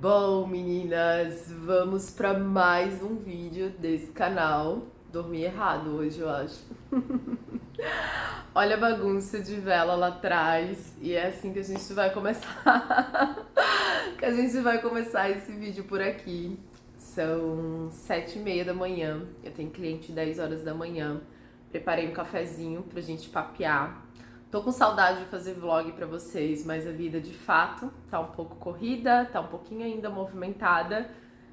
Bom, meninas, vamos para mais um vídeo desse canal. Dormi errado hoje, eu acho. Olha a bagunça de vela lá atrás. E é assim que a gente vai começar. Que a gente vai começar esse vídeo por aqui. São 7h30 da manhã. Eu tenho cliente 10 horas da manhã. Preparei um cafezinho pra gente papear. Tô com saudade de fazer vlog pra vocês, mas a vida de fato tá um pouco corrida, tá um pouquinho ainda movimentada,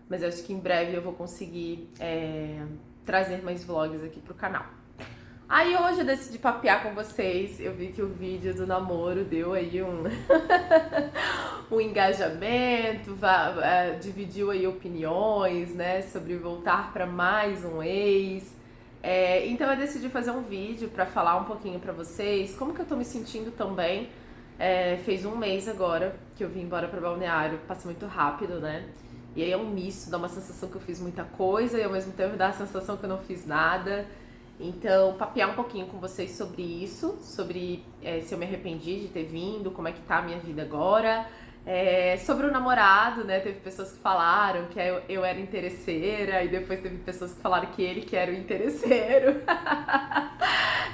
mas eu acho que em breve eu vou conseguir trazer mais vlogs aqui pro canal. Aí hoje eu decidi papear com vocês, eu vi que o vídeo do namoro deu aí um engajamento, dividiu aí opiniões, né, sobre voltar pra mais um ex. Então eu decidi fazer um vídeo pra falar um pouquinho pra vocês como que eu tô me sentindo também. Fez um mês agora que eu vim embora pra Balneário, passa muito rápido, né? E aí é um misto, dá uma sensação que eu fiz muita coisa e ao mesmo tempo dá a sensação que eu não fiz nada. Então, papear um pouquinho com vocês sobre isso, sobre se eu me arrependi de ter vindo, como é que tá a minha vida agora. Sobre o namorado, né? Teve pessoas que falaram que eu era interesseira e depois teve pessoas que falaram que ele que era o interesseiro.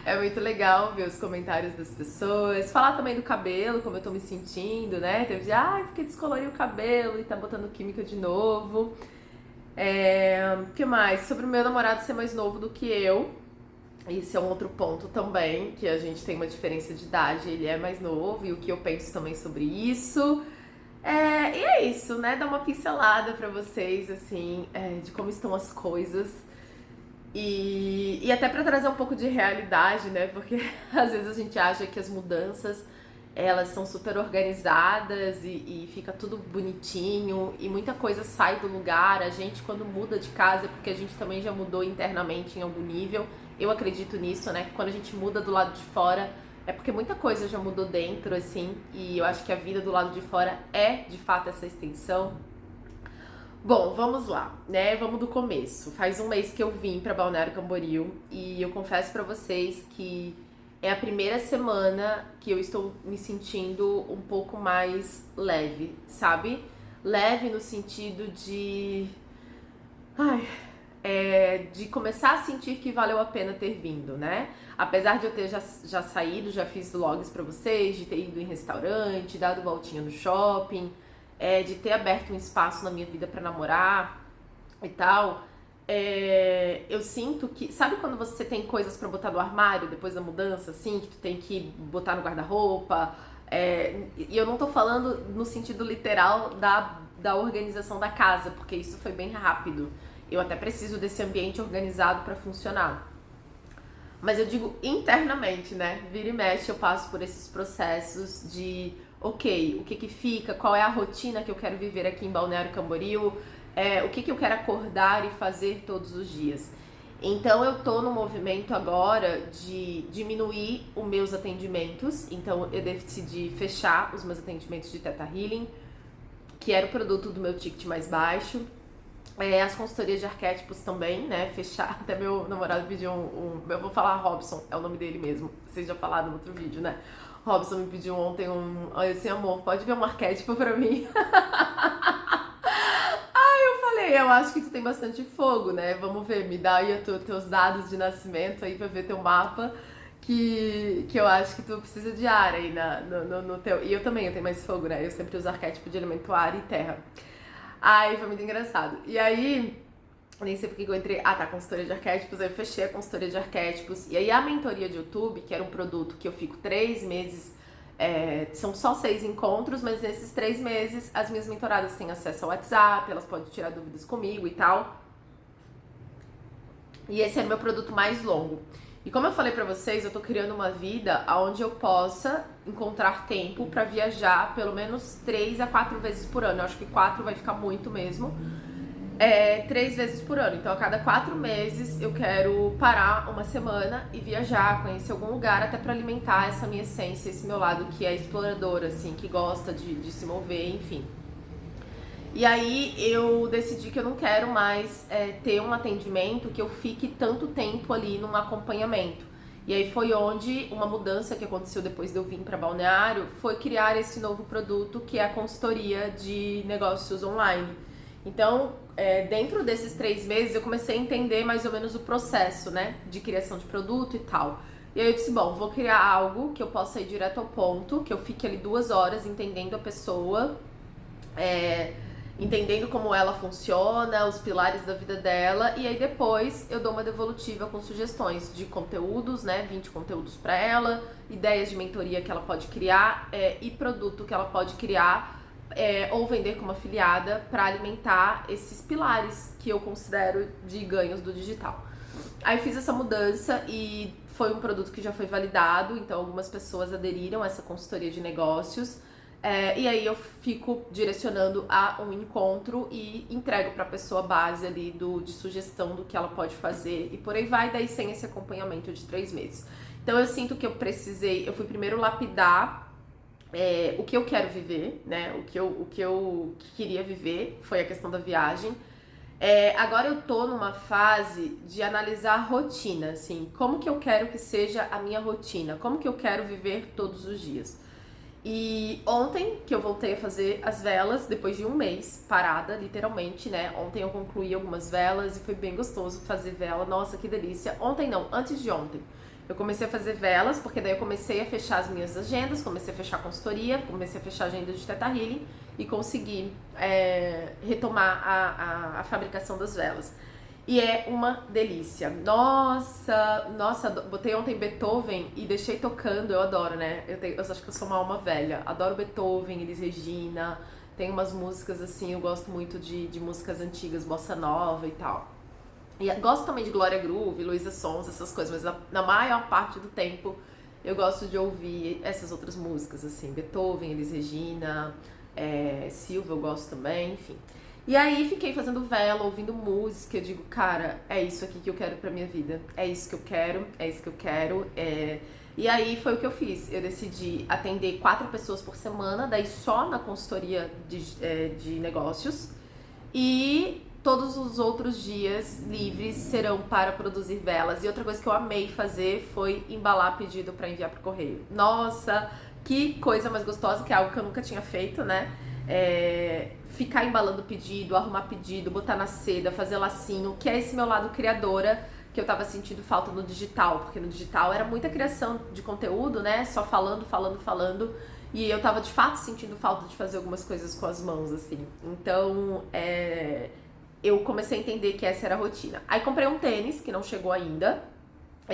É muito legal ver os comentários das pessoas. Falar também do cabelo, como eu tô me sentindo, né? Teve de, porque descoloriu o cabelo e tá botando química de novo. O que mais? Sobre o meu namorado ser mais novo do que eu. Esse é um outro ponto também, que a gente tem uma diferença de idade, ele é mais novo, e o que eu penso também sobre isso. E é isso, né? Dar uma pincelada pra vocês, assim, de como estão as coisas. E até pra trazer um pouco de realidade, né? Porque às vezes a gente acha que as mudanças, elas são super organizadas e fica tudo bonitinho e muita coisa sai do lugar. A gente, quando muda de casa, é porque a gente também já mudou internamente em algum nível. Eu acredito nisso, né? Que quando a gente muda do lado de fora, é porque muita coisa já mudou dentro, assim. E eu acho que a vida do lado de fora é, de fato, essa extensão. Bom, vamos lá, né? Vamos do começo. Faz um mês que eu vim pra Balneário Camboriú e eu confesso pra vocês que é a primeira semana que eu estou me sentindo um pouco mais leve, sabe? Leve no sentido de de começar a sentir que valeu a pena ter vindo, né? Apesar de eu ter já saído, já fiz vlogs pra vocês, de ter ido em restaurante, dado voltinha no shopping, de ter aberto um espaço na minha vida pra namorar e tal. Eu sinto que... Sabe quando você tem coisas pra botar no armário depois da mudança, assim? Que tu tem que botar no guarda-roupa? E eu não tô falando no sentido literal da organização da casa, porque isso foi bem rápido. Eu até preciso desse ambiente organizado pra funcionar. Mas eu digo internamente, né? Vira e mexe, eu passo por esses processos de, ok, o que que fica, qual é a rotina que eu quero viver aqui em Balneário Camboriú, o que que eu quero acordar e fazer todos os dias. Então eu tô no movimento agora de diminuir os meus atendimentos, então eu decidi fechar os meus atendimentos de Theta Healing, que era o produto do meu ticket mais baixo. As consultorias de arquétipos também, né? Fechar. Até meu namorado pediu eu vou falar Robson, é o nome dele mesmo. Vocês já falaram no outro vídeo, né? Robson me pediu ontem assim, amor, pode ver um arquétipo pra mim? Eu falei, eu acho que tu tem bastante fogo, né? Vamos ver, me dá aí teus dados de nascimento aí pra ver teu mapa. Que eu acho que tu precisa de ar aí no teu. E eu também, eu tenho mais fogo, né? Eu sempre uso arquétipo de elemento ar e terra. Ai, foi muito engraçado. E aí, nem sei porque eu entrei. Tá, consultoria de arquétipos. Aí eu fechei a consultoria de arquétipos. E aí a mentoria de YouTube, que era um produto que eu fico 3 meses. São só 6 encontros, mas nesses 3 meses as minhas mentoradas têm acesso ao WhatsApp, elas podem tirar dúvidas comigo e tal. E esse é o meu produto mais longo. E como eu falei pra vocês, eu tô criando uma vida onde eu possa encontrar tempo pra viajar pelo menos 3 a 4 vezes por ano. Eu acho que 4 vai ficar muito mesmo. 3 vezes por ano. Então a cada 4 meses eu quero parar uma semana e viajar, conhecer algum lugar, até pra alimentar essa minha essência, esse meu lado que é explorador, assim, que gosta de se mover, enfim. E aí eu decidi que eu não quero mais ter um atendimento que eu fique tanto tempo ali num acompanhamento. E aí foi onde uma mudança que aconteceu depois de eu vir para Balneário foi criar esse novo produto que é a consultoria de negócios online. Então, dentro desses 3 meses eu comecei a entender mais ou menos o processo, né, de criação de produto e tal. E aí eu disse, bom, vou criar algo que eu possa ir direto ao ponto, que eu fique ali 2 horas entendendo a pessoa, entendendo como ela funciona, os pilares da vida dela, e aí depois eu dou uma devolutiva com sugestões de conteúdos, né, 20 conteúdos para ela, ideias de mentoria que ela pode criar e produto que ela pode criar ou vender como afiliada para alimentar esses pilares que eu considero de ganhos do digital. Aí fiz essa mudança e foi um produto que já foi validado, então algumas pessoas aderiram a essa consultoria de negócios. E aí eu fico direcionando a um encontro e entrego para a pessoa base ali de sugestão do que ela pode fazer e por aí vai, daí sem esse acompanhamento de 3 meses. Então eu sinto que eu fui primeiro lapidar o que eu quero viver, né? O que eu queria viver foi a questão da viagem. Agora eu tô numa fase de analisar a rotina, assim, como que eu quero que seja a minha rotina, como que eu quero viver todos os dias. E ontem que eu voltei a fazer as velas, depois de um mês parada, literalmente, né? Ontem eu concluí algumas velas e foi bem gostoso fazer vela, nossa, que delícia. Ontem não, antes de ontem. Eu comecei a fazer velas, porque daí eu comecei a fechar as minhas agendas, comecei a fechar a consultoria, comecei a fechar a agenda de Theta Healing e consegui retomar a fabricação das velas. E é uma delícia. Nossa, botei ontem Beethoven e deixei tocando, eu adoro, né? Eu acho que eu sou uma alma velha. Adoro Beethoven, Elis Regina, tem umas músicas assim, eu gosto muito de músicas antigas, bossa nova e tal. E gosto também de Glória Groove, Luísa Sons, essas coisas, mas na maior parte do tempo eu gosto de ouvir essas outras músicas, assim, Beethoven, Elis Regina, Silva eu gosto também, enfim. E aí fiquei fazendo vela, ouvindo música, eu digo, cara, é isso aqui que eu quero pra minha vida, é isso que eu quero, é isso que eu quero. E aí foi o que eu fiz, eu decidi atender 4 pessoas por semana, daí só na consultoria de negócios, e todos os outros dias livres serão para produzir velas. E outra coisa que eu amei fazer foi embalar pedido para enviar pro correio. Nossa, que coisa mais gostosa, que é algo que eu nunca tinha feito, né? Ficar embalando pedido, arrumar pedido, botar na seda, fazer lacinho, que é esse meu lado criadora que eu tava sentindo falta no digital, porque no digital era muita criação de conteúdo, né? Só falando, e eu tava de fato sentindo falta de fazer algumas coisas com as mãos, assim. Então, eu comecei a entender que essa era a rotina. Aí comprei um tênis, que não chegou ainda,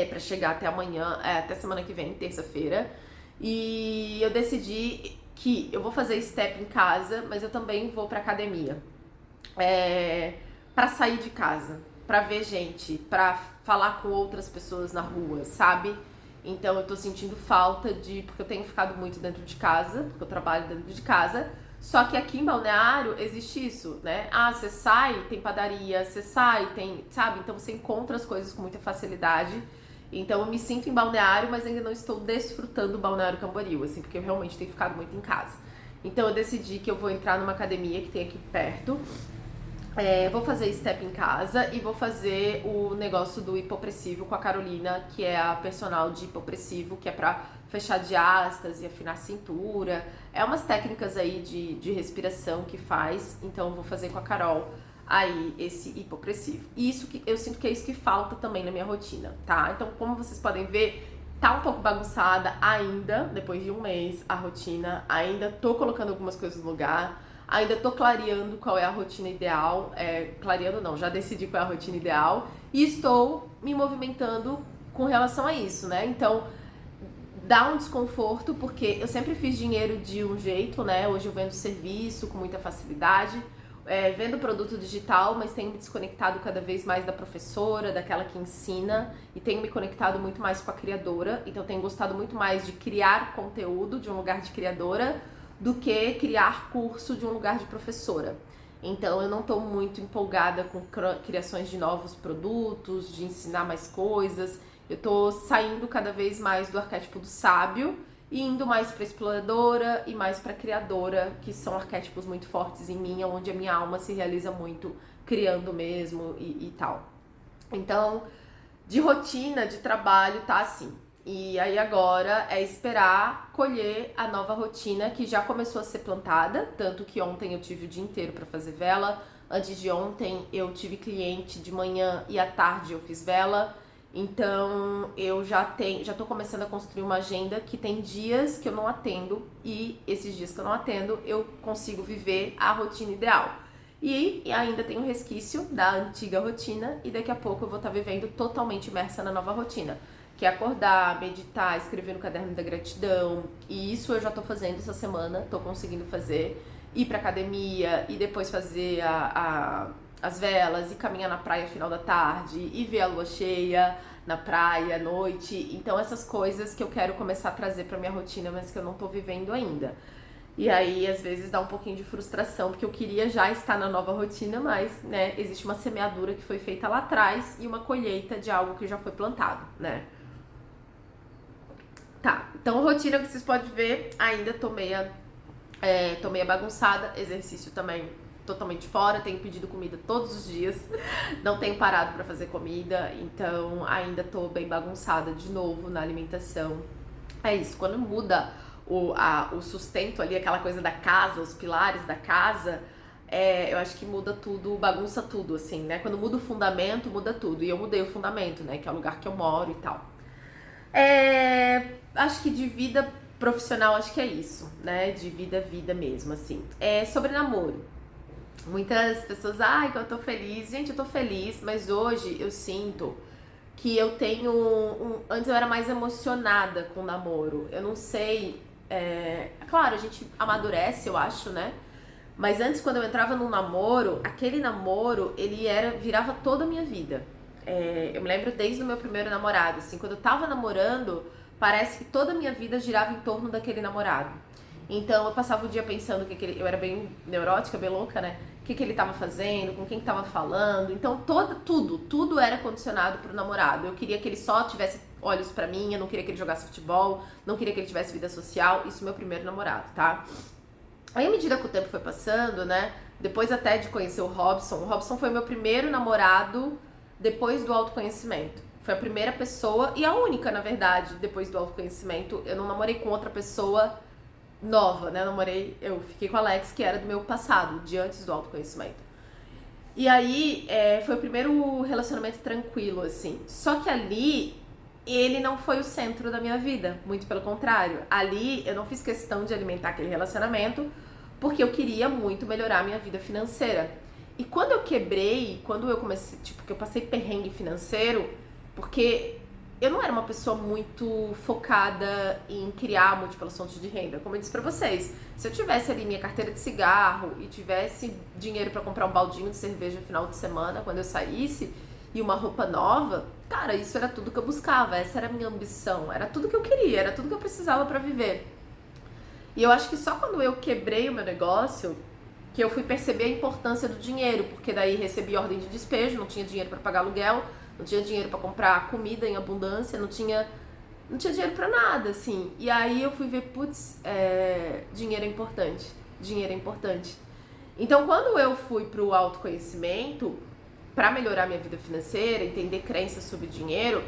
pra chegar até amanhã, até semana que vem, terça-feira. E eu decidi que eu vou fazer step em casa, mas eu também vou pra academia. Pra sair de casa, pra ver gente, pra falar com outras pessoas na rua, sabe? Então eu tô sentindo falta porque eu tenho ficado muito dentro de casa, porque eu trabalho dentro de casa. Só que aqui em Balneário existe isso, né? Você sai, tem padaria, você sai, tem, sabe? Então você encontra as coisas com muita facilidade. Então eu me sinto em Balneário, mas ainda não estou desfrutando Balneário Camboriú, assim, porque eu realmente tenho ficado muito em casa. Então eu decidi que eu vou entrar numa academia que tem aqui perto. Vou fazer step em casa e vou fazer o negócio do hipopressivo com a Carolina, que é a personal de hipopressivo, que é pra fechar diástase, afinar a cintura. É umas técnicas aí de respiração que faz, então vou fazer com a Carol aí esse hipopressivo. E isso que eu sinto que é isso que falta também na minha rotina, tá? Então, como vocês podem ver, tá um pouco bagunçada ainda, depois de um mês, a rotina. Ainda tô colocando algumas coisas no lugar. Ainda tô clareando qual é a rotina ideal. Clareando não, já decidi qual é a rotina ideal. E estou me movimentando com relação a isso, né? Então, dá um desconforto, porque eu sempre fiz dinheiro de um jeito, né? Hoje eu vendo serviço com muita facilidade. Vendo produto digital, mas tenho me desconectado cada vez mais da professora, daquela que ensina, e tenho me conectado muito mais com a criadora. Então tenho gostado muito mais de criar conteúdo de um lugar de criadora do que criar curso de um lugar de professora. Então eu não estou muito empolgada com criações de novos produtos, de ensinar mais coisas. Eu estou saindo cada vez mais do arquétipo do sábio e indo mais para exploradora e mais para criadora, que são arquétipos muito fortes em mim, onde a minha alma se realiza muito criando mesmo e tal. Então, de rotina, de trabalho, tá assim. E aí agora é esperar colher a nova rotina que já começou a ser plantada, tanto que ontem eu tive o dia inteiro para fazer vela, antes de ontem eu tive cliente de manhã e à tarde eu fiz vela. Então eu já tô começando a construir uma agenda que tem dias que eu não atendo e esses dias que eu não atendo eu consigo viver a rotina ideal. E ainda tem um resquício da antiga rotina e daqui a pouco eu vou estar vivendo totalmente imersa na nova rotina, que é acordar, meditar, escrever no caderno da gratidão. E isso eu já tô fazendo essa semana, tô conseguindo fazer, ir pra academia e depois fazer as velas e caminhar na praia final da tarde e ver a lua cheia na praia à noite. Então essas coisas que eu quero começar a trazer pra minha rotina, mas que eu não tô vivendo ainda. E aí, às vezes, dá um pouquinho de frustração, porque eu queria já estar na nova rotina, mas, né, existe uma semeadura que foi feita lá atrás e uma colheita de algo que já foi plantado, né? Tá, então rotina que vocês podem ver, ainda tô meia bagunçada, exercício também totalmente fora, tenho pedido comida todos os dias, não tenho parado pra fazer comida, então ainda tô bem bagunçada de novo na alimentação. É isso, quando muda o sustento ali, aquela coisa da casa, os pilares da casa, eu acho que muda tudo, bagunça tudo, assim, né? Quando muda o fundamento, muda tudo. E eu mudei o fundamento, né? Que é o lugar que eu moro e tal. Acho que de vida profissional, acho que é isso, né? De vida mesmo, assim. Sobre namoro. Muitas pessoas, ai, que eu tô feliz. Gente, eu tô feliz, mas hoje eu sinto que eu tenho antes eu era mais emocionada com o namoro. Eu não sei. Claro, a gente amadurece, eu acho, né? Mas antes, quando eu entrava num namoro, aquele namoro, virava toda a minha vida. Eu me lembro desde o meu primeiro namorado, assim, quando eu tava namorando, parece que toda a minha vida girava em torno daquele namorado. Então eu passava o dia pensando eu era bem neurótica, bem louca, né? O que ele tava fazendo, com quem que tava falando. Então tudo era condicionado pro namorado. Eu queria que ele só tivesse olhos pra mim, eu não queria que ele jogasse futebol, não queria que ele tivesse vida social. Isso meu primeiro namorado, tá? Aí, à medida que o tempo foi passando, né? Depois até de conhecer o Robson foi meu primeiro namorado depois do autoconhecimento. Foi a primeira pessoa e a única, na verdade, depois do autoconhecimento. Eu não namorei com outra pessoa nova, né? Eu fiquei com o Alex, que era do meu passado, de antes do autoconhecimento. E aí, foi o primeiro relacionamento tranquilo, assim. Só que ali, ele não foi o centro da minha vida, muito pelo contrário. Ali, eu não fiz questão de alimentar aquele relacionamento, porque eu queria muito melhorar a minha vida financeira. E quando eu quebrei, quando eu comecei, tipo, que eu passei perrengue financeiro, porque eu não era uma pessoa muito focada em criar múltiplas fontes de renda. Como eu disse pra vocês, se eu tivesse ali minha carteira de cigarro e tivesse dinheiro pra comprar um baldinho de cerveja no final de semana, quando eu saísse, e uma roupa nova, cara, isso era tudo que eu buscava, essa era a minha ambição, era tudo que eu queria, era tudo que eu precisava pra viver. E eu acho que só quando eu quebrei o meu negócio, que eu fui perceber a importância do dinheiro, porque daí recebi ordem de despejo, não tinha dinheiro pra pagar aluguel, não tinha dinheiro pra comprar comida em abundância, não tinha dinheiro pra nada, assim. E aí eu fui ver, putz, dinheiro é importante, dinheiro é importante. Então quando eu fui pro autoconhecimento, pra melhorar minha vida financeira, entender crenças sobre dinheiro,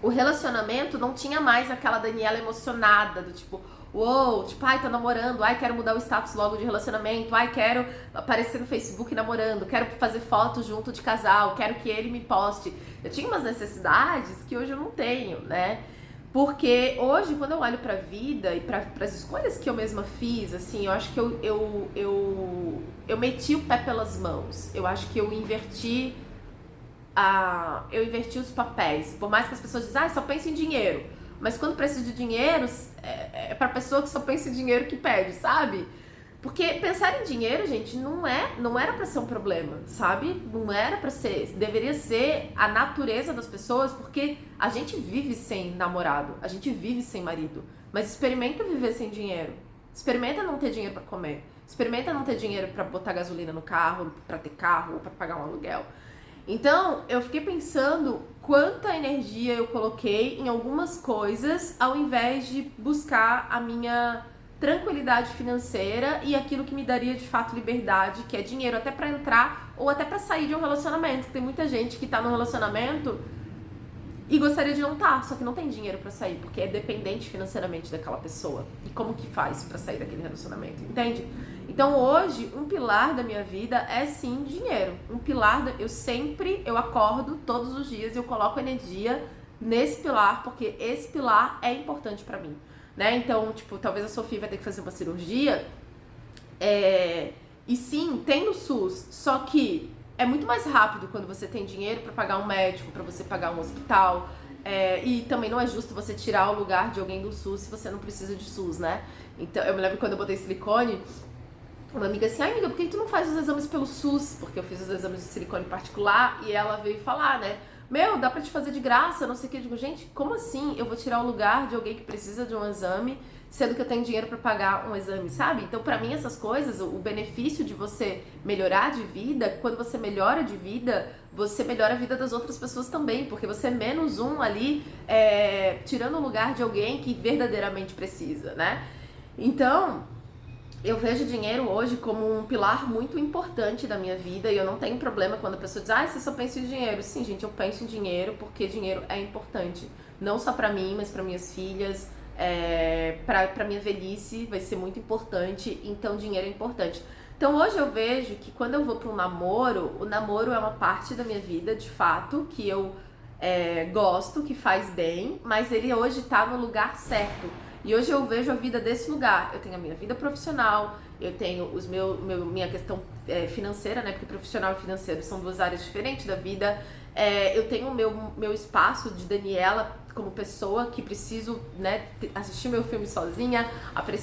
o relacionamento não tinha mais aquela Daniela emocionada, do tipo, uou, tipo, ai, tô namorando, ai, quero mudar o status logo de relacionamento, ai, quero aparecer no Facebook namorando, quero fazer foto junto de casal, quero que ele me poste. Eu tinha umas necessidades que hoje eu não tenho, né? Porque hoje, quando eu olho pra vida e pras escolhas que eu mesma fiz, assim, eu acho que eu meti o pé pelas mãos. Eu acho que eu inverti os papéis. Por mais que as pessoas dizem, só pensa em dinheiro. Mas quando precisa de dinheiro, é pra pessoa que só pensa em dinheiro que pede, sabe? Porque pensar em dinheiro, gente, não era pra ser um problema, sabe? Não era pra ser, deveria ser a natureza das pessoas, porque a gente vive sem namorado, a gente vive sem marido, mas experimenta viver sem dinheiro. Experimenta não ter dinheiro pra comer. Experimenta não ter dinheiro pra botar gasolina no carro, pra ter carro, ou pra pagar um aluguel. Então, eu fiquei pensando quanta energia eu coloquei em algumas coisas ao invés de buscar a minha tranquilidade financeira e aquilo que me daria de fato liberdade, que é dinheiro até pra entrar ou até pra sair de um relacionamento. Tem muita gente que tá num relacionamento e gostaria de não estar, só que não tem dinheiro pra sair, porque é dependente financeiramente daquela pessoa. E como que faz pra sair daquele relacionamento, entende? Então hoje, um pilar da minha vida é sim dinheiro. Um pilar, eu acordo todos os dias e eu coloco energia nesse pilar, porque esse pilar é importante pra mim, né? Então, tipo, talvez a Sofia vai ter que fazer uma cirurgia, e sim, tem no SUS, só que é muito mais rápido quando você tem dinheiro pra pagar um médico, pra você pagar um hospital, e também não é justo você tirar o lugar de alguém do SUS se você não precisa de SUS, né? Então, eu me lembro quando eu botei silicone, uma amiga assim, ai amiga, por que tu não faz os exames pelo SUS? Porque eu fiz os exames de silicone particular e ela veio falar, né? Meu, dá pra te fazer de graça, não sei o que. Eu digo, gente, como assim eu vou tirar o lugar de alguém que precisa de um exame, sendo que eu tenho dinheiro pra pagar um exame, sabe? Então, pra mim, essas coisas, o benefício de você melhorar de vida, quando você melhora de vida, você melhora a vida das outras pessoas também, porque você é menos um ali, tirando o lugar de alguém que verdadeiramente precisa, né? Então, eu vejo dinheiro hoje como um pilar muito importante da minha vida e eu não tenho problema quando a pessoa diz, ah, você só pensa em dinheiro. Sim, gente, eu penso em dinheiro porque dinheiro é importante. Não só pra mim, mas pra minhas filhas, pra minha velhice vai ser muito importante, então dinheiro é importante. Então hoje eu vejo que quando eu vou pra um namoro, o namoro é uma parte da minha vida, de fato, que eu gosto, que faz bem, mas ele hoje tá no lugar certo. E hoje eu vejo a vida desse lugar. Eu tenho a minha vida profissional, eu tenho minha questão financeira, né? Porque profissional e financeiro são duas áreas diferentes da vida. Eu tenho o meu espaço de Daniela como pessoa que preciso, né, assistir meu filme sozinha,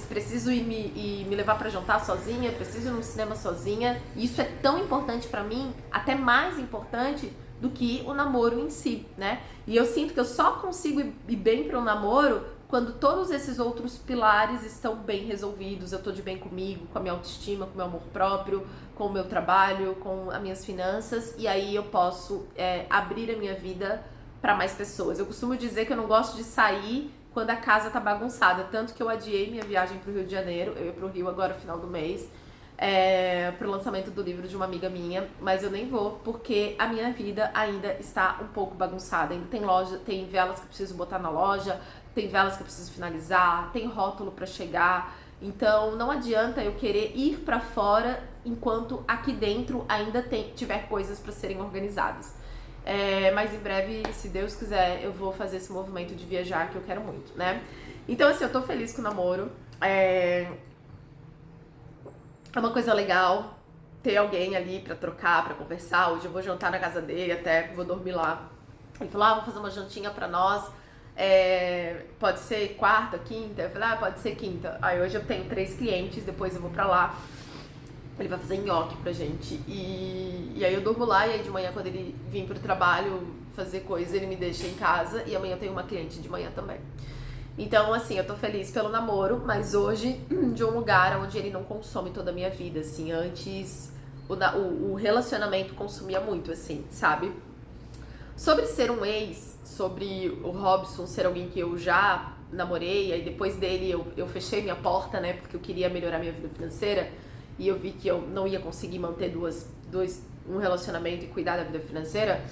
preciso ir me levar pra jantar sozinha, preciso ir no cinema sozinha. E isso é tão importante pra mim, até mais importante do que o namoro em si, né? E eu sinto que eu só consigo ir bem para um namoro quando todos esses outros pilares estão bem resolvidos, eu tô de bem comigo, com a minha autoestima, com o meu amor próprio, com o meu trabalho, com as minhas finanças, e aí eu posso abrir a minha vida para mais pessoas. Eu costumo dizer que eu não gosto de sair quando a casa tá bagunçada, tanto que eu adiei minha viagem pro Rio de Janeiro, eu ia pro Rio agora no final do mês, pro lançamento do livro de uma amiga minha, mas eu nem vou porque a minha vida ainda está um pouco bagunçada. Ainda tem loja, tem velas que eu preciso botar na loja, tem velas que eu preciso finalizar, tem rótulo para chegar. Então não adianta eu querer ir para fora enquanto aqui dentro ainda tiver coisas para serem organizadas. Mas em breve, se Deus quiser, eu vou fazer esse movimento de viajar que eu quero muito, né? Então assim, eu tô feliz com o namoro. É uma coisa legal ter alguém ali pra trocar, pra conversar. Hoje eu vou jantar na casa dele, até vou dormir lá. Ele falou, vou fazer uma jantinha pra nós. Pode ser quarta, quinta? Eu falei, pode ser quinta. Aí hoje eu tenho 3 clientes, depois eu vou pra lá. Ele vai fazer nhoque pra gente. E aí eu durmo lá, e aí de manhã, quando ele vir pro trabalho fazer coisa, ele me deixa em casa. E amanhã eu tenho uma cliente de manhã também. Então, assim, eu tô feliz pelo namoro, mas hoje de um lugar onde ele não consome toda a minha vida, assim. Antes, o relacionamento consumia muito, assim, sabe? Sobre ser um ex, sobre o Robson ser alguém que eu já namorei, aí depois dele eu fechei minha porta, né, porque eu queria melhorar minha vida financeira, e eu vi que eu não ia conseguir manter um relacionamento e cuidar da vida financeira,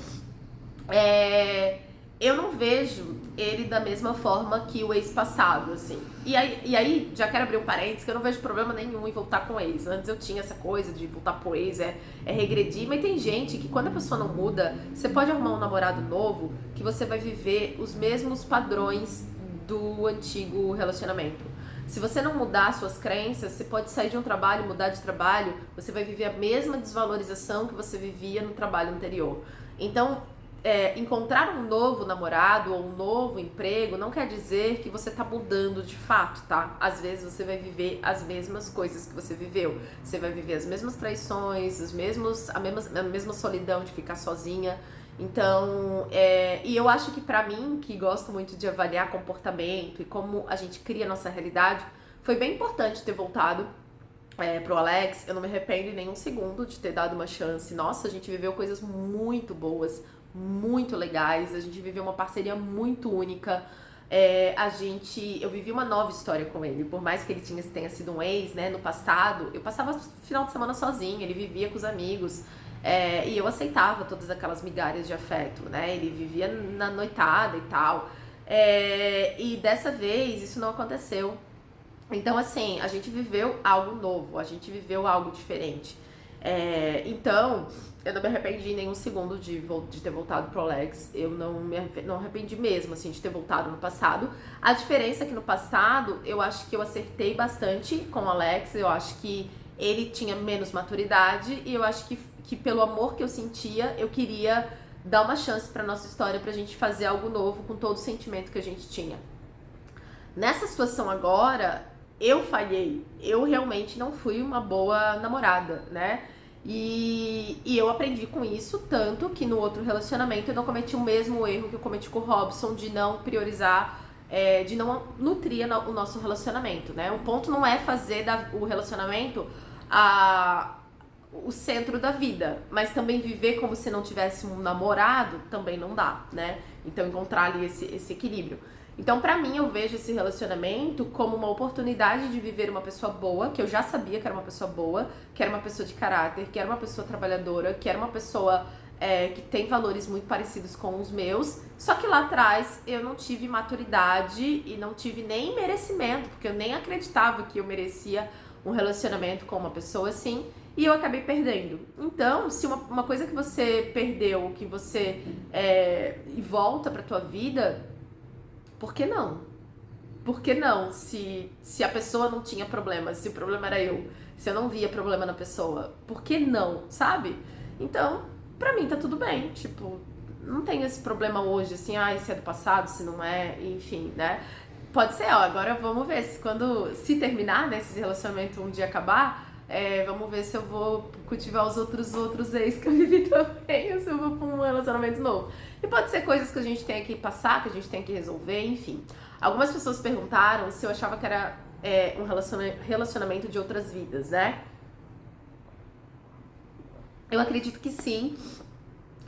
eu não vejo ele da mesma forma que o ex-passado, assim. E aí, já quero abrir um parênteses, que eu não vejo problema nenhum em voltar com o ex. Antes eu tinha essa coisa de voltar pro ex, regredir, mas tem gente que quando a pessoa não muda, você pode arrumar um namorado novo que você vai viver os mesmos padrões do antigo relacionamento. Se você não mudar suas crenças, você pode sair de um trabalho, mudar de trabalho, você vai viver a mesma desvalorização que você vivia no trabalho anterior. Então, encontrar um novo namorado ou um novo emprego não quer dizer que você tá mudando de fato, tá? Às vezes você vai viver as mesmas coisas que você viveu. Você vai viver as mesmas traições, a mesma solidão de ficar sozinha. Então, e eu acho que pra mim, que gosto muito de avaliar comportamento e como a gente cria a nossa realidade, foi bem importante ter voltado pro Alex. Eu não me arrependo em nenhum segundo de ter dado uma chance. Nossa, a gente viveu coisas muito boas, muito legais, a gente viveu uma parceria muito única. eu vivi uma nova história com ele. Por mais que ele tenha sido um ex, né, no passado, eu passava final de semana sozinha, ele vivia com os amigos, e eu aceitava todas aquelas migalhas de afeto, né? Ele vivia na noitada e tal. E dessa vez isso não aconteceu. Então, assim, a gente viveu algo novo, a gente viveu algo diferente. Então, eu não me arrependi nem um segundo de ter voltado pro Alex. Eu não arrependi mesmo, assim, de ter voltado no passado. A diferença é que no passado, eu acho que eu acertei bastante com o Alex. Eu acho que ele tinha menos maturidade. E eu acho que pelo amor que eu sentia, eu queria dar uma chance pra nossa história, pra gente fazer algo novo com todo o sentimento que a gente tinha. Nessa situação agora, eu falhei. Eu realmente não fui uma boa namorada, né? E eu aprendi com isso, tanto que no outro relacionamento eu não cometi o mesmo erro que eu cometi com o Robson, de não priorizar, de não nutrir o nosso relacionamento, né? O ponto não é fazer o relacionamento o centro da vida, mas também viver como se não tivesse um namorado também não dá, né? Então encontrar ali esse equilíbrio. Então, pra mim, eu vejo esse relacionamento como uma oportunidade de viver uma pessoa boa, que eu já sabia que era uma pessoa boa, que era uma pessoa de caráter, que era uma pessoa trabalhadora, que era uma pessoa que tem valores muito parecidos com os meus. Só que lá atrás eu não tive maturidade e não tive nem merecimento, porque eu nem acreditava que eu merecia um relacionamento com uma pessoa assim, e eu acabei perdendo. Então, se uma coisa que você perdeu, que você e volta pra tua vida, por que não? Por que não? Se a pessoa não tinha problema, se o problema era eu, se eu não via problema na pessoa, por que não, sabe? Então, pra mim tá tudo bem, tipo, não tem esse problema hoje, assim, se é do passado, se não é, enfim, né? Pode ser, agora vamos ver se terminar, né, esse relacionamento um dia acabar, vamos ver se eu vou cultivar os outros ex que eu vivi também, ou se eu vou pra um relacionamento novo. E pode ser coisas que a gente tem que passar, que a gente tem que resolver, enfim. Algumas pessoas perguntaram se eu achava que era um relacionamento de outras vidas, né? Eu acredito que sim.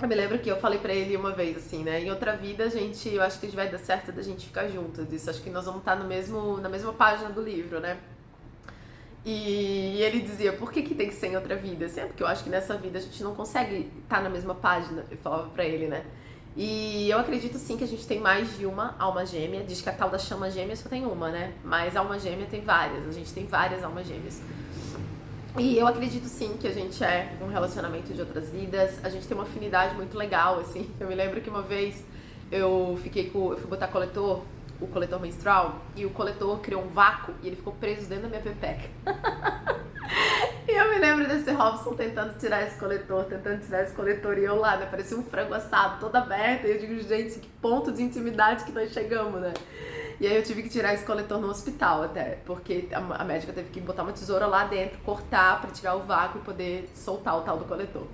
Eu me lembro que eu falei pra ele uma vez, assim, né? Em outra vida, eu acho que vai dar certo da gente ficar junto. Eu disse, acho que nós vamos estar na mesma página do livro, né? E ele dizia, por que tem que ser em outra vida? Assim, porque eu acho que nessa vida a gente não consegue estar na mesma página. Eu falava pra ele, né? E eu acredito sim que a gente tem mais de uma alma gêmea. Diz que a tal da chama gêmea só tem uma, né? Mas alma gêmea tem várias. A gente tem várias almas gêmeas. E eu acredito sim que a gente é um relacionamento de outras vidas. A gente tem uma afinidade muito legal, assim. Eu me lembro que uma vez eu fui botar o coletor menstrual, e o coletor criou um vácuo e ele ficou preso dentro da minha pepeca. E eu me lembro desse Robson tentando tirar esse coletor, e eu lá, né, parecia um frango assado, toda aberta, e eu digo, gente, que ponto de intimidade que nós chegamos, né? E aí eu tive que tirar esse coletor no hospital até, porque a médica teve que botar uma tesoura lá dentro, cortar pra tirar o vácuo e poder soltar o tal do coletor.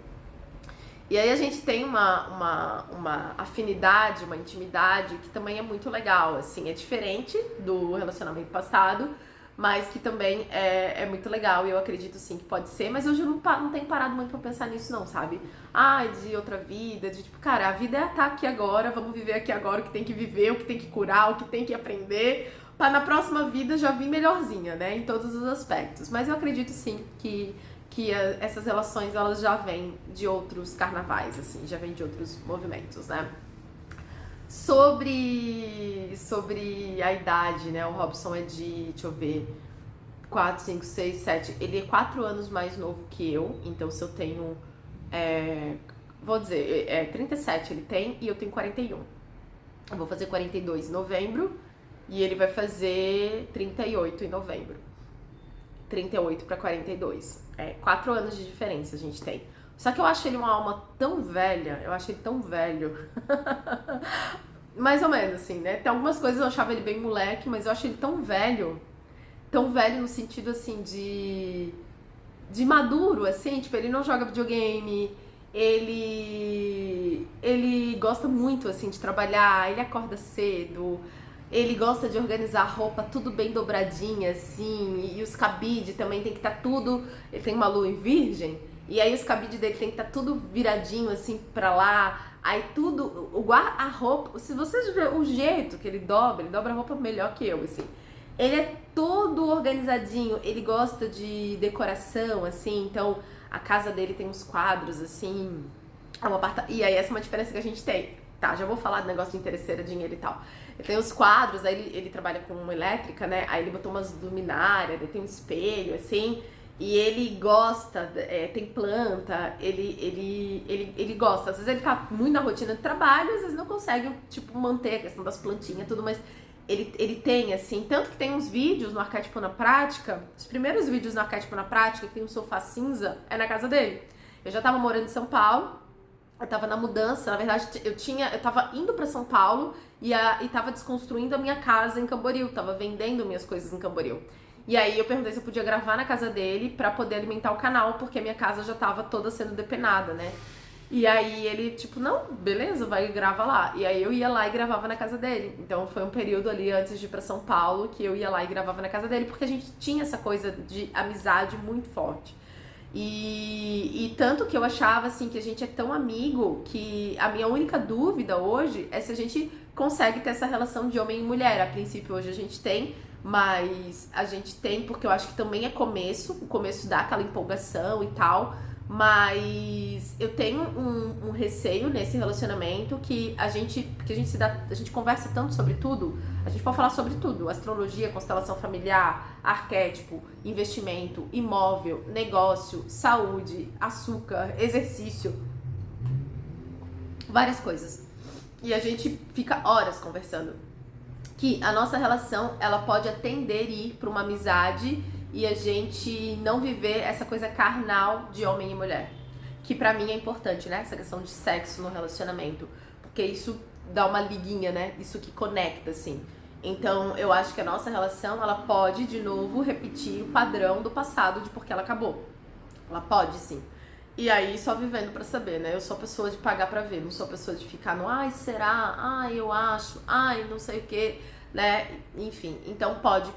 E aí a gente tem uma afinidade, uma intimidade que também é muito legal, assim, é diferente do relacionamento passado, mas que também é muito legal e eu acredito sim que pode ser, mas hoje eu não tenho parado muito pra pensar nisso não, sabe? De outra vida, de tipo, cara, a vida é estar aqui agora, vamos viver aqui agora o que tem que viver, o que tem que curar, o que tem que aprender, pra na próxima vida já vir melhorzinha, né, em todos os aspectos. Mas eu acredito sim que essas relações, elas já vêm de outros carnavais, assim, já vêm de outros movimentos, né? Sobre a idade, né? O Robson é deixa eu ver, 4, 5, 6, 7. Ele é 4 anos mais novo que eu, então se eu tenho, vou dizer, 37 ele tem e eu tenho 41. Eu vou fazer 42 em novembro e ele vai fazer 38 em novembro. 38 para 42. 4 anos de diferença a gente tem. Só que eu acho ele uma alma tão velha, eu acho ele tão velho. Mais ou menos, assim, né? Tem algumas coisas eu achava ele bem moleque, mas eu acho ele tão velho no sentido, assim, de maduro, assim, tipo, ele não joga videogame, ele gosta muito, assim, de trabalhar, ele acorda cedo, ele gosta de organizar a roupa tudo bem dobradinha, assim, e os cabide também tem que estar tudo... Ele tem uma lua em virgem, E aí os cabides dele tem que estar tudo viradinho assim pra lá. Aí tudo, a roupa, se vocês verem o jeito que ele dobra a roupa melhor que eu, assim. Ele é todo organizadinho, ele gosta de decoração, assim, então a casa dele tem uns quadros, assim, e aí essa é uma diferença que a gente tem. Tá, já vou falar do negócio de interesseira, dinheiro e tal. Ele tem os quadros, aí ele trabalha com elétrica, né, aí ele botou umas luminárias, ele tem um espelho, assim, e ele gosta, tem planta, ele gosta. Às vezes ele tá muito na rotina de trabalho, às vezes não consegue, tipo, manter a questão das plantinhas e tudo, mas ele tem, assim, tanto que tem uns vídeos no Arquétipo na Prática, os primeiros vídeos no Arquétipo na Prática, que tem um sofá cinza, é na casa dele. Eu já tava morando em São Paulo, eu tava na mudança, na verdade eu tava indo pra São Paulo e tava desconstruindo a minha casa em Camboriú, tava vendendo minhas coisas em Camboriú. E aí eu perguntei se eu podia gravar na casa dele pra poder alimentar o canal, porque a minha casa já tava toda sendo depenada, né? E aí ele, tipo, não, beleza, vai e grava lá. E aí eu ia lá e gravava na casa dele. Então foi um período ali antes de ir pra São Paulo que eu ia lá e gravava na casa dele, porque a gente tinha essa coisa de amizade muito forte. E tanto que eu achava, assim, que a gente é tão amigo que a minha única dúvida hoje é se a gente consegue ter essa relação de homem e mulher. A princípio hoje a gente tem, mas a gente tem porque eu acho que também é começo, o começo dá aquela empolgação e tal, mas eu tenho um receio nesse relacionamento que a gente conversa tanto sobre tudo, a gente pode falar sobre tudo, astrologia, constelação familiar, arquétipo, investimento, imóvel, negócio, saúde, açúcar, exercício, várias coisas. E a gente fica horas conversando. Que a nossa relação, ela pode atender e ir para uma amizade e a gente não viver essa coisa carnal de homem e mulher. Que pra mim é importante, né? Essa questão de sexo no relacionamento. Porque isso dá uma liguinha, né? Isso que conecta, assim. Então, eu acho que a nossa relação, ela pode, de novo, repetir o padrão do passado de porque ela acabou. Ela pode, sim. E aí, só vivendo pra saber, né? Eu sou a pessoa de pagar pra ver, não sou a pessoa de ficar no ai, será? Ai, eu acho. Ai, não sei o quê, né? Enfim, então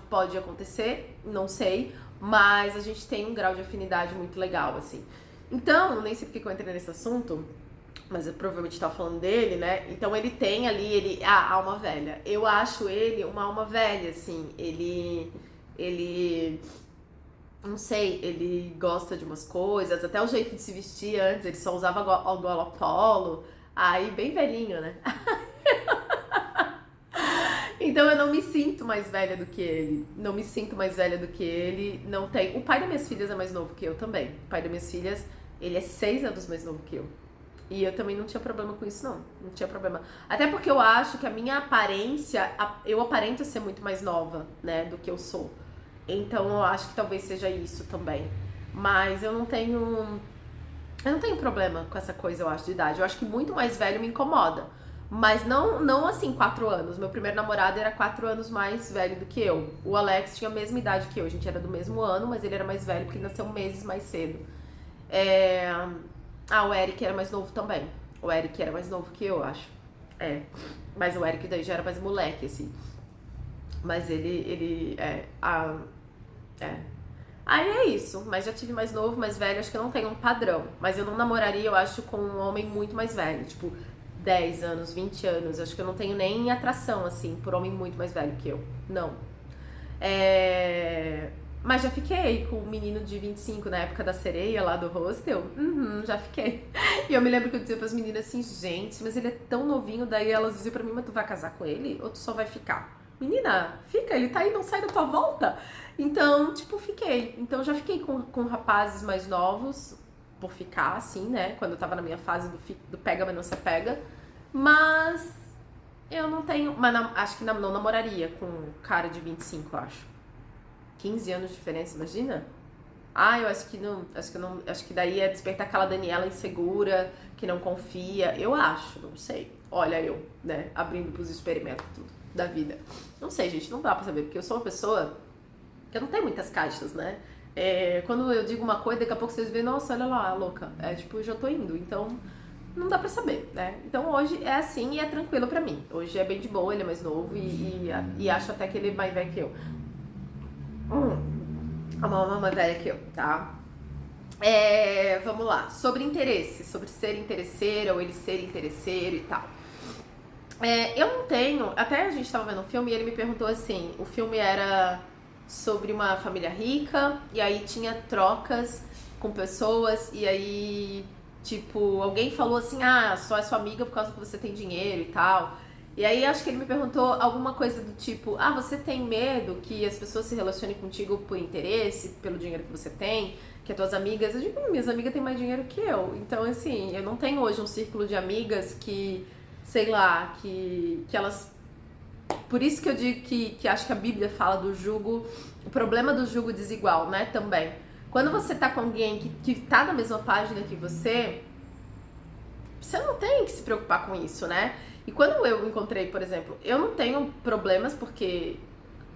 pode acontecer, não sei, mas a gente tem um grau de afinidade muito legal, assim. Então, nem sei porque que eu entrei nesse assunto, mas eu provavelmente tava falando dele, né? Então ele tem ali, a alma velha. Eu acho ele uma alma velha, assim. Ele não sei, ele gosta de umas coisas, até o jeito de se vestir antes, ele só usava gola polo, aí bem velhinho, né? Então eu não me sinto mais velha do que ele, não me sinto mais velha do que ele, não tem... O pai das minhas filhas é mais novo que eu também, o pai das minhas filhas, ele é 6 anos mais novo que eu. E eu também não tinha problema com isso, não tinha problema. Até porque eu acho que a minha aparência, eu aparento ser muito mais nova, né, do que eu sou. Então eu acho que talvez seja isso também. Mas eu não tenho problema com essa coisa, eu acho, de idade. Eu acho que muito mais velho me incomoda. Mas não assim, 4 anos. Meu primeiro namorado era 4 anos mais velho do que eu. O Alex tinha a mesma idade que eu. A gente era do mesmo ano, mas ele era mais velho porque ele nasceu meses mais cedo. O Eric era mais novo também. O Eric era mais novo que eu, acho. Mas o Eric daí já era mais moleque, assim. Mas Aí é isso, mas já tive mais novo, mais velho, acho que eu não tenho um padrão. Mas eu não namoraria, eu acho, com um homem muito mais velho, tipo 10 anos, 20 anos. Acho que eu não tenho nem atração, assim, por homem muito mais velho que eu. Não. Mas já fiquei com o menino de 25 na época da sereia lá do hostel. Já fiquei. E eu me lembro que eu dizia pras meninas assim, gente, mas ele é tão novinho. Daí elas diziam pra mim, mas tu vai casar com ele? Ou tu só vai ficar? Menina, fica, ele tá aí, não sai da tua volta. Então, tipo, fiquei. Então, já fiquei com rapazes mais novos, por ficar, assim, né? Quando eu tava na minha fase do pega, mas não se pega. Mas eu não tenho... Mas acho que não namoraria com um cara de 25, eu acho. 15 anos de diferença, imagina? Eu acho que não... Acho que daí é despertar aquela Daniela insegura, que não confia. Eu acho, não sei. Olha eu, né? Abrindo pros experimentos, tudo da vida. Não sei, gente, não dá pra saber, porque eu sou uma pessoa que eu não tenho muitas caixas, né? Quando eu digo uma coisa, daqui a pouco vocês veem, nossa, olha lá, louca. Tipo, eu já tô indo, então não dá pra saber, né? Então hoje é assim e é tranquilo pra mim. Hoje é bem de boa, ele é mais novo e acho até que ele é mais velho que eu. A mamãe é mais velha que eu, tá? Vamos lá, sobre interesse, sobre ser interesseira ou ele ser interesseiro e tal. Eu não tenho, até a gente tava vendo um filme e ele me perguntou assim, o filme era sobre uma família rica e aí tinha trocas com pessoas e aí, tipo, alguém falou assim, só é sua amiga por causa que você tem dinheiro e tal. E aí acho que ele me perguntou alguma coisa do tipo, você tem medo que as pessoas se relacionem contigo por interesse, pelo dinheiro que você tem, que as tuas amigas, eu digo, minhas amigas têm mais dinheiro que eu. Então, assim, eu não tenho hoje um círculo de amigas que, sei lá, que elas. Por isso que eu digo que acho que a Bíblia fala do jugo, o problema do jugo desigual, né, também. Quando você tá com alguém que tá na mesma página que você não tem que se preocupar com isso, né? E quando eu encontrei, por exemplo, eu não tenho problemas porque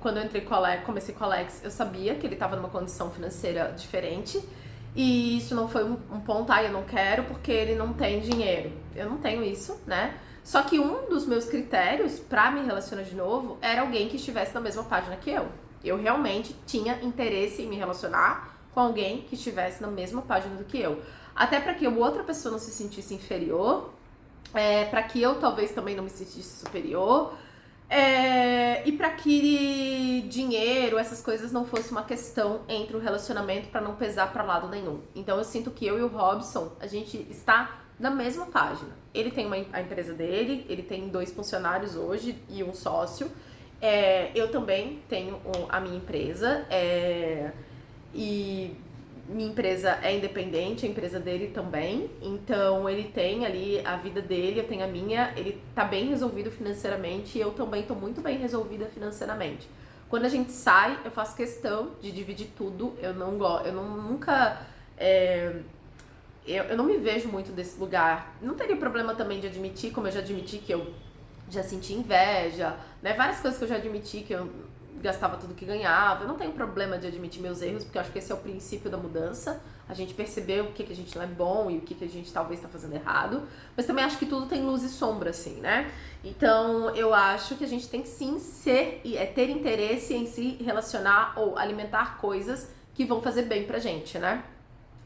quando eu entrei comecei com o Alex, eu sabia que ele estava numa condição financeira diferente e isso não foi um ponto, eu não quero porque ele não tem dinheiro. Eu não tenho isso, né? Só que um dos meus critérios pra me relacionar de novo era alguém que estivesse na mesma página que eu. Eu realmente tinha interesse em me relacionar com alguém que estivesse na mesma página do que eu. Até para que a outra pessoa não se sentisse inferior, para que eu talvez também não me sentisse superior, e para que dinheiro, essas coisas não fosse uma questão entre o relacionamento para não pesar para lado nenhum. Então eu sinto que eu e o Robson, a gente está na mesma página. Ele tem a empresa dele, ele tem 2 funcionários hoje e um sócio. Eu também tenho a minha empresa, e minha empresa é independente, a empresa dele também, então ele tem ali a vida dele, eu tenho a minha, ele tá bem resolvido financeiramente e eu também tô muito bem resolvida financeiramente. Quando a gente sai, eu faço questão de dividir tudo, eu nunca, eu não me vejo muito desse lugar. Não teria problema também de admitir, como eu já admiti que eu já senti inveja, né, várias coisas que eu já admiti que eu gastava tudo que ganhava. Eu não tenho problema de admitir meus erros, porque eu acho que esse é o princípio da mudança. A gente perceber o que a gente não é bom e o que a gente talvez está fazendo errado. Mas também acho que tudo tem luz e sombra, assim, né? Então, eu acho que a gente tem que sim ter interesse em se relacionar ou alimentar coisas que vão fazer bem pra gente, né?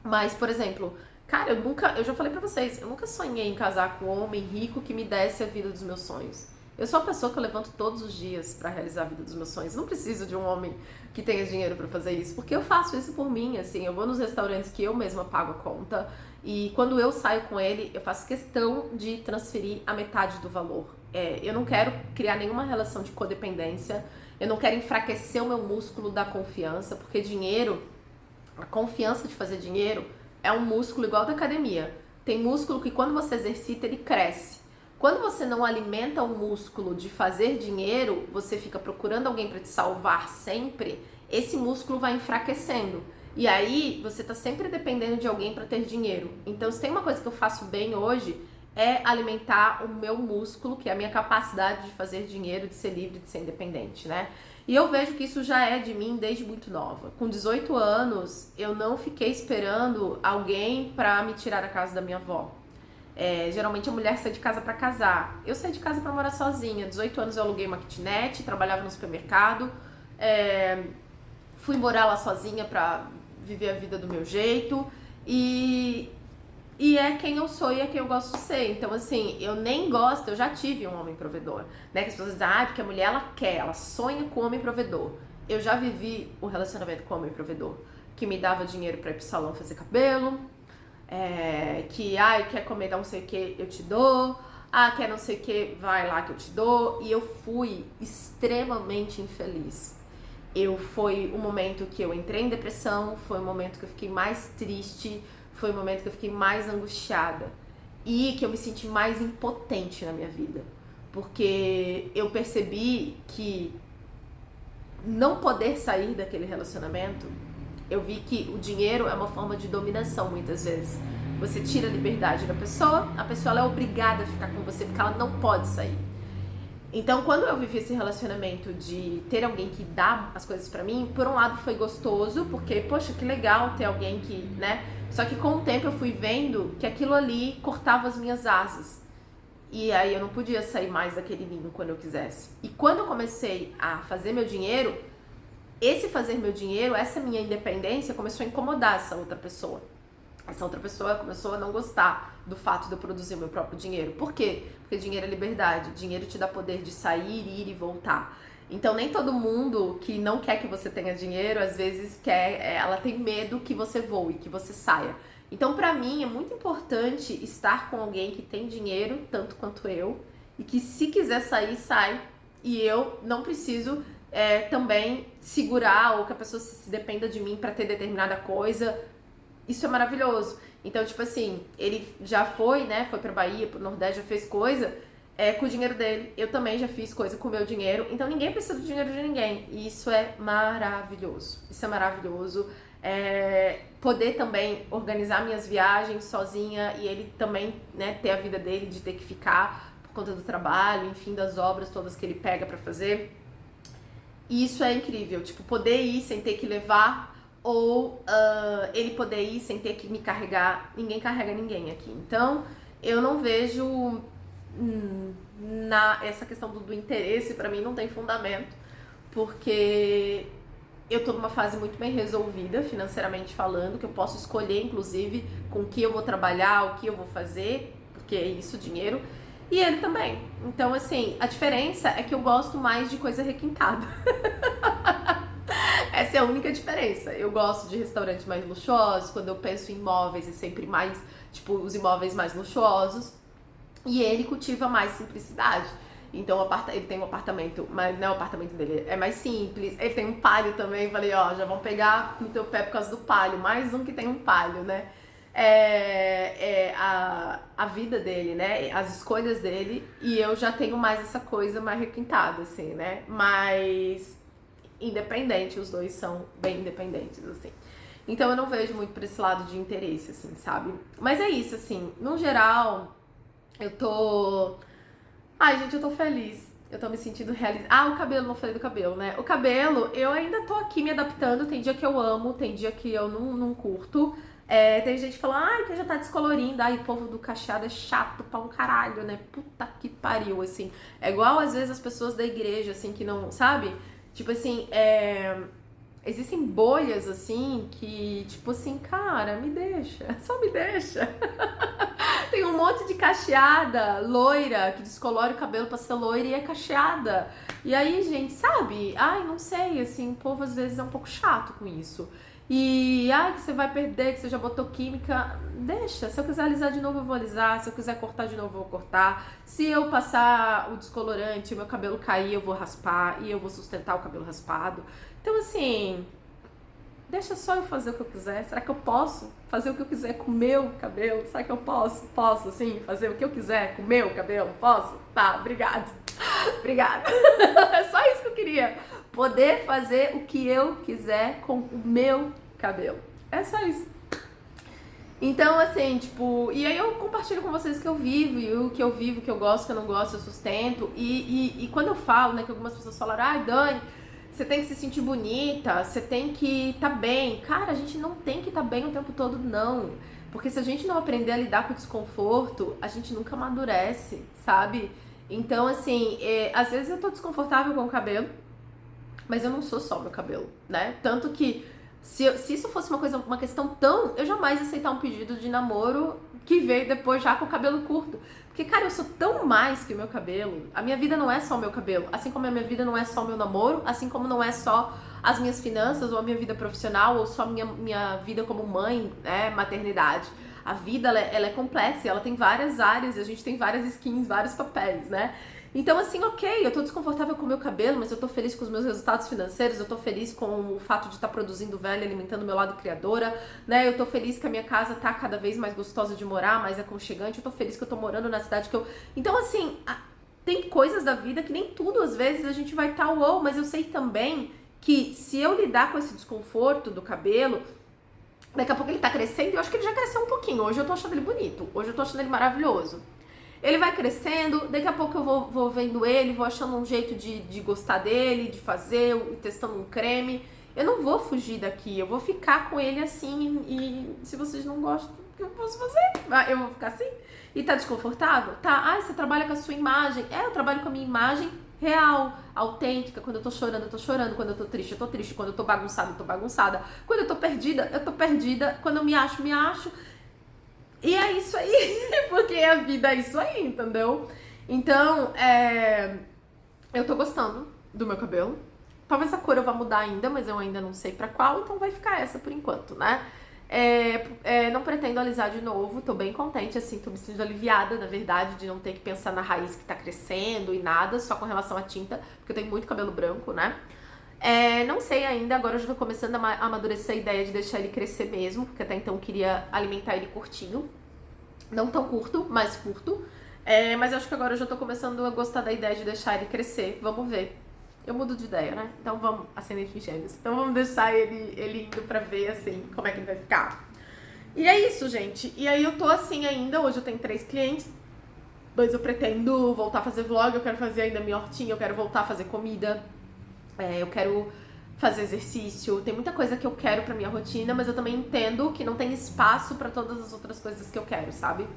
Mas, por exemplo, cara, eu já falei pra vocês, eu nunca sonhei em casar com um homem rico que me desse a vida dos meus sonhos. Eu sou a pessoa que eu levanto todos os dias pra realizar a vida dos meus sonhos. Não preciso de um homem que tenha dinheiro pra fazer isso, porque eu faço isso por mim, assim. Eu vou nos restaurantes que eu mesma pago a conta e quando eu saio com ele, eu faço questão de transferir a metade do valor. Eu não quero criar nenhuma relação de codependência, eu não quero enfraquecer o meu músculo da confiança, porque dinheiro, a confiança de fazer dinheiro é um músculo igual da academia. Tem músculo que quando você exercita, ele cresce. Quando você não alimenta o músculo de fazer dinheiro, você fica procurando alguém para te salvar sempre, esse músculo vai enfraquecendo. E aí você tá sempre dependendo de alguém para ter dinheiro. Então, se tem uma coisa que eu faço bem hoje, é alimentar o meu músculo, que é a minha capacidade de fazer dinheiro, de ser livre, de ser independente, né? E eu vejo que isso já é de mim desde muito nova. Com 18 anos, eu não fiquei esperando alguém para me tirar da casa da minha avó. Geralmente a mulher sai de casa pra casar. Eu saí de casa pra morar sozinha. 18 anos eu aluguei uma kitnet, trabalhava no supermercado, fui morar lá sozinha pra viver a vida do meu jeito e é quem eu sou e é quem eu gosto de ser. Então, assim, eu nem gosto, eu já tive um homem provedor, né? Que as pessoas dizem, porque a mulher ela quer, ela sonha com o homem provedor. Eu já vivi o relacionamento com o homem provedor, que me dava dinheiro pra ir pro salão fazer cabelo, quer comer não sei o que, eu te dou, quer não sei o que, vai lá que eu te dou. E eu fui extremamente infeliz. Foi o momento que eu entrei em depressão, foi o momento que eu fiquei mais triste, foi o momento que eu fiquei mais angustiada e que eu me senti mais impotente na minha vida, porque eu percebi que não poder sair daquele relacionamento, eu vi que o dinheiro é uma forma de dominação muitas vezes. Você tira a liberdade da pessoa, a pessoa ela é obrigada a ficar com você porque ela não pode sair. Então, quando eu vivi esse relacionamento de ter alguém que dá as coisas pra mim, por um lado foi gostoso, porque, poxa, que legal ter alguém que, né? Só que com o tempo eu fui vendo que aquilo ali cortava as minhas asas. E aí eu não podia sair mais daquele ninho quando eu quisesse. E quando eu comecei a fazer meu dinheiro, essa minha independência começou a incomodar essa outra pessoa. Essa outra pessoa começou a não gostar do fato de eu produzir o meu próprio dinheiro. Por quê? Porque dinheiro é liberdade. Dinheiro te dá poder de sair, ir e voltar. Então, nem todo mundo que não quer que você tenha dinheiro, às vezes ela tem medo que você voe, que você saia. Então, pra mim, é muito importante estar com alguém que tem dinheiro, tanto quanto eu, e que se quiser sair, sai. E eu não preciso também segurar ou que a pessoa se dependa de mim pra ter determinada coisa. Isso é maravilhoso. Então, tipo assim, ele já foi, né? Foi pra Bahia, pro Nordeste, já fez coisa com o dinheiro dele. Eu também já fiz coisa com o meu dinheiro. Então, ninguém precisa do dinheiro de ninguém. E isso é maravilhoso. Isso é maravilhoso. Poder também organizar minhas viagens sozinha e ele também, né, ter a vida dele de ter que ficar por conta do trabalho, enfim, das obras todas que ele pega pra fazer. E isso é incrível. Tipo, poder ir sem ter que levar ou ele poder ir sem ter que me carregar. Ninguém carrega ninguém aqui. Então, eu não vejo essa questão do interesse, pra mim não tem fundamento, porque eu tô numa fase muito bem resolvida, financeiramente falando, que eu posso escolher, inclusive, com o que eu vou trabalhar, o que eu vou fazer, porque é isso, dinheiro, e ele também. Então, assim, a diferença é que eu gosto mais de coisa requintada. Essa é a única diferença. Eu gosto de restaurantes mais luxuosos, quando eu penso em imóveis é sempre mais, tipo, os imóveis mais luxuosos. E ele cultiva mais simplicidade. Então ele tem um apartamento, mas não é o apartamento dele, é mais simples. Ele tem um palio também, falei, ó, já vão pegar no teu pé por causa do palio. Mais um que tem um palio, né? A vida dele, né? As escolhas dele. E eu já tenho mais essa coisa mais requintada, assim, né? Mas independente, os dois são bem independentes, assim. Então eu não vejo muito pra esse lado de interesse, assim, sabe? Mas é isso, assim, no geral, eu tô... Ai, gente, eu tô feliz. Eu tô me sentindo realizada. Ah, o cabelo, não falei do cabelo, né? O cabelo, eu ainda tô aqui me adaptando. Tem dia que eu amo, tem dia que eu não curto. Tem gente que fala, ai, que já tá descolorindo. Ai, o povo do cacheado é chato pra um caralho, né? Puta que pariu, assim. É igual, às vezes, as pessoas da igreja, assim, que não... Sabe? Tipo assim, existem bolhas, assim, que... Tipo assim, cara, me deixa. Só me deixa. Tem um monte de cacheada, loira, que descolore o cabelo pra ser loira e é cacheada. E aí, gente, sabe? Ai, não sei, assim, o povo às vezes é um pouco chato com isso. E, ai, que você vai perder, que você já botou química. Deixa, se eu quiser alisar de novo, eu vou alisar. Se eu quiser cortar de novo, eu vou cortar. Se eu passar o descolorante, o meu cabelo cair, eu vou raspar e eu vou sustentar o cabelo raspado. Então, assim... Deixa só eu fazer o que eu quiser. Será que eu posso fazer o que eu quiser com o meu cabelo? Será que eu posso? Posso, sim, fazer o que eu quiser com o meu cabelo? Posso? Tá, obrigada. Obrigada. É só isso que eu queria. Poder fazer o que eu quiser com o meu cabelo. É só isso. Então, assim, tipo... E aí eu compartilho com vocês o que eu vivo, e o que eu vivo, o que eu gosto, o que eu não gosto, eu sustento. E quando eu falo, né, que algumas pessoas falaram, ai, Dani... Você tem que se sentir bonita, você tem que estar bem. Cara, a gente não tem que estar bem o tempo todo, não. Porque se a gente não aprender a lidar com o desconforto, a gente nunca amadurece, sabe? Então, assim, às vezes eu tô desconfortável com o cabelo, mas eu não sou só o meu cabelo, né? Tanto que se isso fosse uma questão tão... Eu jamais ia aceitar um pedido de namoro que veio depois já com o cabelo curto. Porque, cara, eu sou tão mais que o meu cabelo. A minha vida não é só o meu cabelo. Assim como a minha vida não é só o meu namoro, assim como não é só as minhas finanças, ou a minha vida profissional, ou só minha vida como mãe, né, maternidade. A vida, ela é complexa, ela tem várias áreas, a gente tem várias skins, vários papéis, né? Então, assim, ok, eu tô desconfortável com o meu cabelo, mas eu tô feliz com os meus resultados financeiros, eu tô feliz com o fato de estar produzindo velho, alimentando o meu lado criadora, né? Eu tô feliz que a minha casa tá cada vez mais gostosa de morar, mais aconchegante, eu tô feliz que eu tô morando na cidade que eu... Então, assim, tem coisas da vida que nem tudo, às vezes, a gente vai estar wow, mas eu sei também que se eu lidar com esse desconforto do cabelo, daqui a pouco ele tá crescendo, eu acho que ele já cresceu um pouquinho, hoje eu tô achando ele bonito, hoje eu tô achando ele maravilhoso. Ele vai crescendo, daqui a pouco eu vou vendo ele, vou achando um jeito de gostar dele, de fazer, testando um creme. Eu não vou fugir daqui, eu vou ficar com ele assim e se vocês não gostam, o que eu posso fazer? Eu vou ficar assim? E tá desconfortável? Tá, você trabalha com a sua imagem. Eu trabalho com a minha imagem real, autêntica. Quando eu tô chorando, eu tô chorando. Quando eu tô triste, eu tô triste. Quando eu tô bagunçada, eu tô bagunçada. Quando eu tô perdida, eu tô perdida. Quando eu me acho, me acho. E é isso aí, porque a vida é isso aí, entendeu? Então, eu tô gostando do meu cabelo. Talvez a cor eu vá mudar ainda, mas eu ainda não sei pra qual, então vai ficar essa por enquanto, né? Não pretendo alisar de novo, tô bem contente, assim, tô me sentindo aliviada, na verdade, de não ter que pensar na raiz que tá crescendo e nada, só com relação à tinta, porque eu tenho muito cabelo branco, né? Não sei ainda, agora eu já tô começando a amadurecer a ideia de deixar ele crescer mesmo, porque até então eu queria alimentar ele curtinho. Não tão curto, mas curto. Mas acho que agora eu já tô começando a gostar da ideia de deixar ele crescer. Vamos ver. Eu mudo de ideia, né? Então vamos, ascendente em gêmeos. Então vamos deixar ele indo pra ver, assim, como é que ele vai ficar. E é isso, gente. E aí eu tô assim ainda. Hoje eu tenho 3 clientes. Mas eu pretendo voltar a fazer vlog. Eu quero fazer ainda minha hortinha. Eu quero voltar a fazer comida. Eu quero fazer exercício. Tem muita coisa que eu quero pra minha rotina. Mas eu também entendo que não tem espaço pra todas as outras coisas que eu quero, sabe?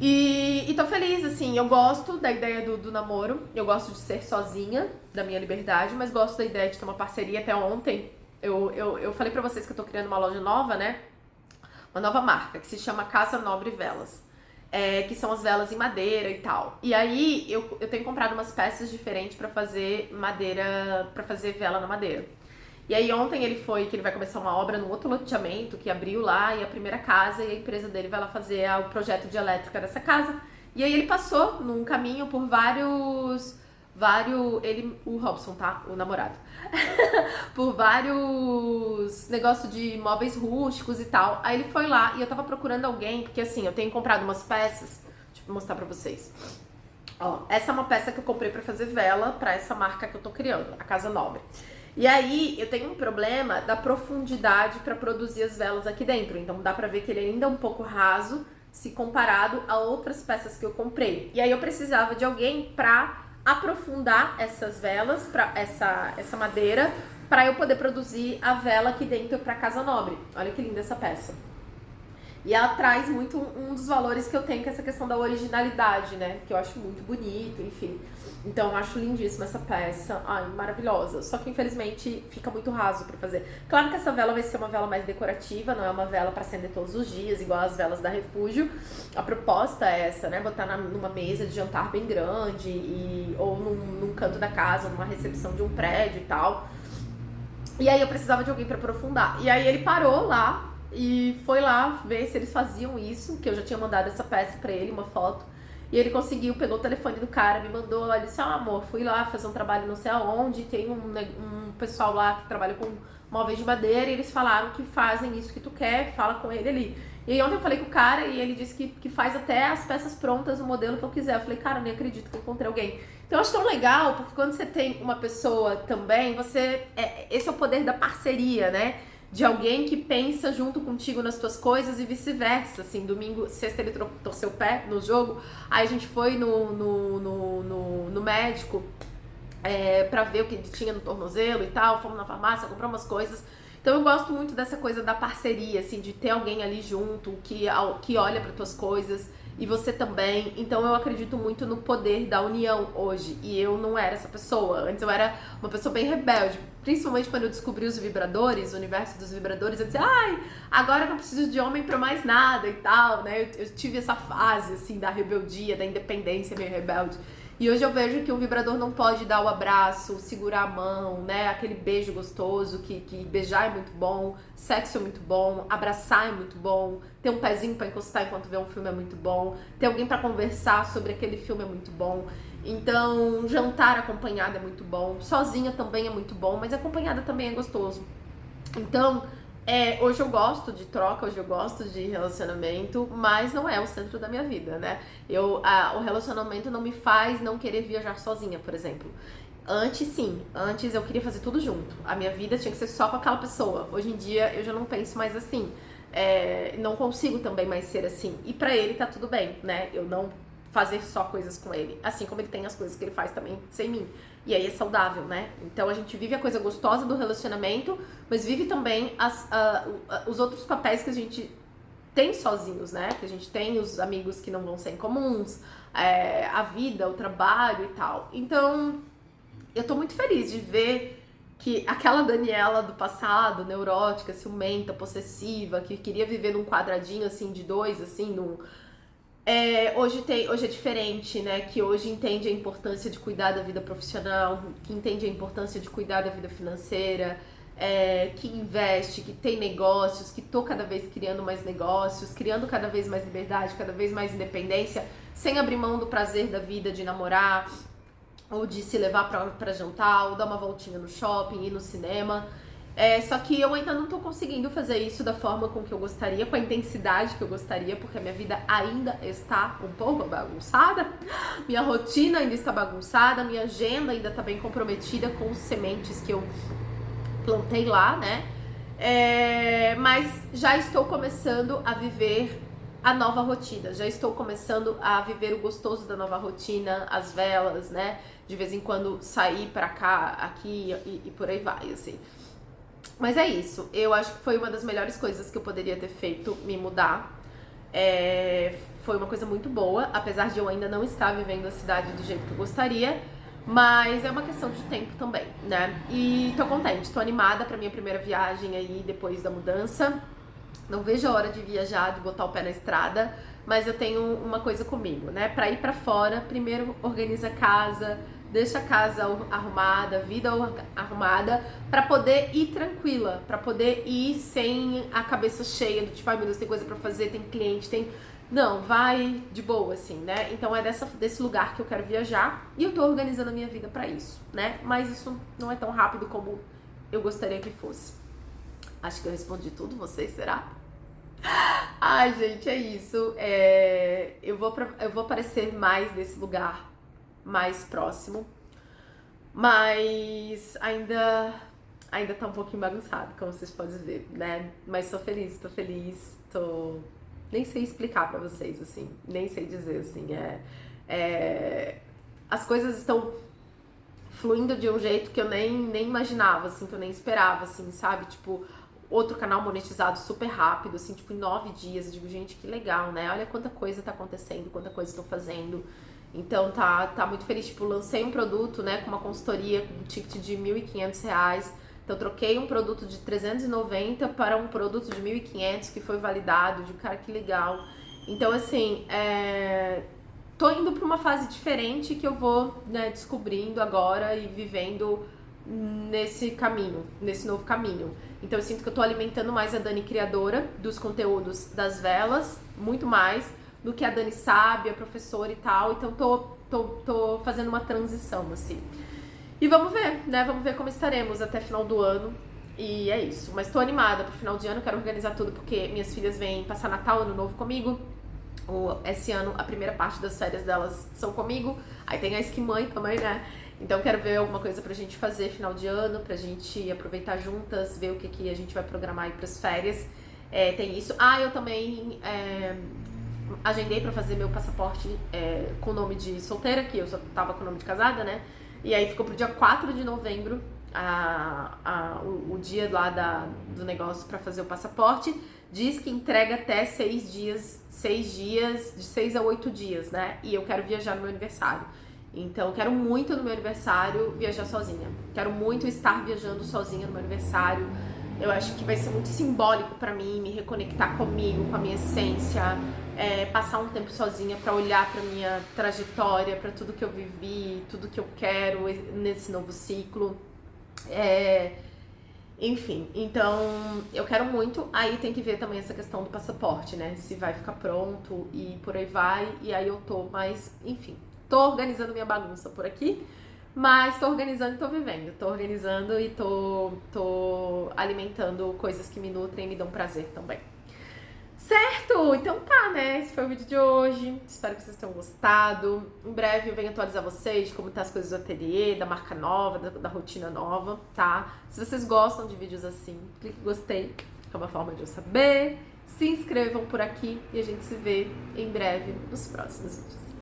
E tô feliz, assim, eu gosto da ideia do namoro, eu gosto de ser sozinha, da minha liberdade, mas gosto da ideia de ter uma parceria. Até ontem, eu falei pra vocês que eu tô criando uma loja nova, né? Uma nova marca, que se chama Casa Nobre Velas, que são as velas em madeira e tal. E aí, eu tenho comprado umas peças diferentes pra fazer madeira, pra fazer vela na madeira. E aí ontem que ele vai começar uma obra no outro loteamento que abriu lá, e a primeira casa, e a empresa dele vai lá fazer o projeto de elétrica dessa casa. E aí ele passou num caminho por o Robson, tá? O namorado. Por vários negócios de móveis rústicos e tal. Aí ele foi lá e eu tava procurando alguém, porque assim, eu tenho comprado umas peças, deixa eu mostrar pra vocês. Ó, essa é uma peça que eu comprei pra fazer vela pra essa marca que eu tô criando, a Casa Nobre. E aí eu tenho um problema da profundidade para produzir as velas aqui dentro. Então dá pra ver que ele ainda é um pouco raso se comparado a outras peças que eu comprei. E aí eu precisava de alguém pra aprofundar essas velas, para essa madeira, para eu poder produzir a vela aqui dentro para Casa Nobre. Olha que linda essa peça. E ela traz muito um dos valores que eu tenho, que é essa questão da originalidade, né? Que eu acho muito bonito, enfim. Então eu acho lindíssima essa peça. Ai, maravilhosa. Só que infelizmente fica muito raso pra fazer. Claro que essa vela vai ser uma vela mais decorativa, não é uma vela pra acender todos os dias, igual as velas da Refúgio. A proposta é essa, né? Botar numa mesa de jantar bem grande, ou num canto da casa, numa recepção de um prédio e tal. E aí eu precisava de alguém pra aprofundar. E aí ele parou lá e foi lá ver se eles faziam isso, que eu já tinha mandado essa peça pra ele, uma foto. E ele conseguiu, pegou o telefone do cara, me mandou lá, ele disse, amor, fui lá fazer um trabalho não sei aonde, tem um pessoal lá que trabalha com móveis de madeira, e eles falaram que fazem isso que tu quer, fala com ele ali. E aí ontem eu falei com o cara e ele disse que faz até as peças prontas, o modelo que eu quiser. Eu falei, cara, eu nem acredito que eu encontrei alguém. Então eu acho tão legal, porque quando você tem uma pessoa também, esse é o poder da parceria, né? De alguém que pensa junto contigo nas tuas coisas e vice-versa, assim, domingo, sexta ele torceu o pé no jogo, aí a gente foi no médico pra ver o que tinha no tornozelo e tal, fomos na farmácia, compramos umas coisas. Então eu gosto muito dessa coisa da parceria, assim, de ter alguém ali junto, que olha para tuas coisas, e você também. Então eu acredito muito no poder da união hoje, e eu não era essa pessoa. Antes eu era uma pessoa bem rebelde, principalmente quando eu descobri os vibradores, o universo dos vibradores. Eu disse, ai, agora eu não preciso de homem pra mais nada e tal, né? Eu tive essa fase, assim, da rebeldia, da independência meio rebelde. E hoje eu vejo que o vibrador não pode dar o abraço, segurar a mão, né? Aquele beijo gostoso, que beijar é muito bom, sexo é muito bom, abraçar é muito bom, ter um pezinho pra encostar enquanto vê um filme é muito bom, ter alguém pra conversar sobre aquele filme é muito bom. Então, jantar acompanhado é muito bom, sozinha também é muito bom, mas acompanhada também é gostoso. Então, hoje eu gosto de troca, hoje eu gosto de relacionamento, mas não é o centro da minha vida, né? O relacionamento não me faz não querer viajar sozinha, por exemplo. Antes sim, antes eu queria fazer tudo junto. A minha vida tinha que ser só com aquela pessoa. Hoje em dia eu já não penso mais assim. Não consigo também mais ser assim. E pra ele tá tudo bem, né? Eu não fazer só coisas com ele. Assim como ele tem as coisas que ele faz também sem mim. E aí é saudável, né? Então a gente vive a coisa gostosa do relacionamento, mas vive também os outros papéis que a gente tem sozinhos, né? Que a gente tem os amigos que não vão ser incomuns, a vida, o trabalho e tal. Então eu tô muito feliz de ver que aquela Daniela do passado, neurótica, ciumenta, possessiva, que queria viver num quadradinho assim de dois, assim, hoje é diferente, né? Que hoje entende a importância de cuidar da vida profissional, que entende a importância de cuidar da vida financeira, que investe, que tem negócios, que tô cada vez criando mais negócios, criando cada vez mais liberdade, cada vez mais independência, sem abrir mão do prazer da vida de namorar, ou de se levar pra jantar, ou dar uma voltinha no shopping, ir no cinema. Só que eu ainda não tô conseguindo fazer isso da forma com que eu gostaria, com a intensidade que eu gostaria, porque a minha vida ainda está um pouco bagunçada, minha rotina ainda está bagunçada, minha agenda ainda tá bem comprometida com as sementes que eu plantei lá, né? Mas já estou começando a viver a nova rotina, já estou começando a viver o gostoso da nova rotina, as velas, né? De vez em quando sair pra cá, aqui e por aí vai, assim. Mas é isso, eu acho que foi uma das melhores coisas que eu poderia ter feito, me mudar. Foi uma coisa muito boa, apesar de eu ainda não estar vivendo a cidade do jeito que eu gostaria, mas é uma questão de tempo também, né? E tô contente, tô animada pra minha primeira viagem aí depois da mudança. Não vejo a hora de viajar, de botar o pé na estrada, mas eu tenho uma coisa comigo, né? Pra ir pra fora, primeiro organiza a casa, deixa a casa arrumada, vida arrumada, pra poder ir tranquila, pra poder ir sem a cabeça cheia do tipo, ai meu Deus, tem coisa pra fazer, tem cliente, tem... Não, vai de boa, assim, né? Então é desse lugar que eu quero viajar e eu tô organizando a minha vida pra isso, né? Mas isso não é tão rápido como eu gostaria que fosse. Acho que eu respondi tudo, vocês, será? Ai, gente, é isso. Eu vou aparecer mais desse lugar mais próximo, mas ainda tá um pouquinho bagunçado, como vocês podem ver, né? Mas tô feliz, nem sei explicar pra vocês, assim, nem sei dizer, assim, as coisas estão fluindo de um jeito que eu nem imaginava, assim, que eu nem esperava, assim, sabe? Tipo, outro canal monetizado super rápido, assim, tipo, em 9 dias. Eu digo, gente, que legal, né? Olha quanta coisa tá acontecendo, quanta coisa estou fazendo. Então, tá muito feliz. Tipo, lancei um produto, né, com uma consultoria com um ticket de R$1.500. Então, troquei um produto de 390 para um produto de 1.500 que foi validado. De cara, que legal. Então, assim, tô indo pra uma fase diferente que eu vou, né, descobrindo agora e vivendo nesse caminho, nesse novo caminho. Então eu sinto que eu tô alimentando mais a Dani criadora dos conteúdos das velas, muito mais do que a Dani sábia, professora e tal. Então tô fazendo uma transição, assim. E vamos ver, né? Vamos ver como estaremos até final do ano. E é isso. Mas tô animada pro final de ano, quero organizar tudo porque minhas filhas vêm passar Natal, Ano Novo comigo. Esse ano a primeira parte das férias delas são comigo. Aí tem a esquimãe também, né? Então quero ver alguma coisa pra gente fazer final de ano, pra gente aproveitar juntas, ver o que a gente vai programar aí pras férias. Tem isso. Eu também agendei pra fazer meu passaporte com o nome de solteira, que eu só tava com o nome de casada, né? E aí ficou pro dia 4 de novembro o dia lá do negócio pra fazer o passaporte. Diz que entrega até 6 dias, de 6 a 8 dias, né? E eu quero viajar no meu aniversário. Então, eu quero muito no meu aniversário viajar sozinha. Quero muito estar viajando sozinha no meu aniversário. Eu acho que vai ser muito simbólico pra mim, me reconectar comigo, com a minha essência, passar um tempo sozinha pra olhar pra minha trajetória, pra tudo que eu vivi, tudo que eu quero nesse novo ciclo. Enfim, então eu quero muito. Aí tem que ver também essa questão do passaporte, né? Se vai ficar pronto e por aí vai. E aí eu tô, mas enfim, tô organizando minha bagunça por aqui, mas tô organizando e tô vivendo. Tô organizando e tô alimentando coisas que me nutrem e me dão prazer também. Certo? Então tá, né? Esse foi o vídeo de hoje. Espero que vocês tenham gostado. Em breve eu venho atualizar vocês de como tá as coisas do ateliê, da marca nova, da rotina nova, tá? Se vocês gostam de vídeos assim, clique em gostei, que é uma forma de eu saber. Se inscrevam por aqui e a gente se vê em breve nos próximos vídeos.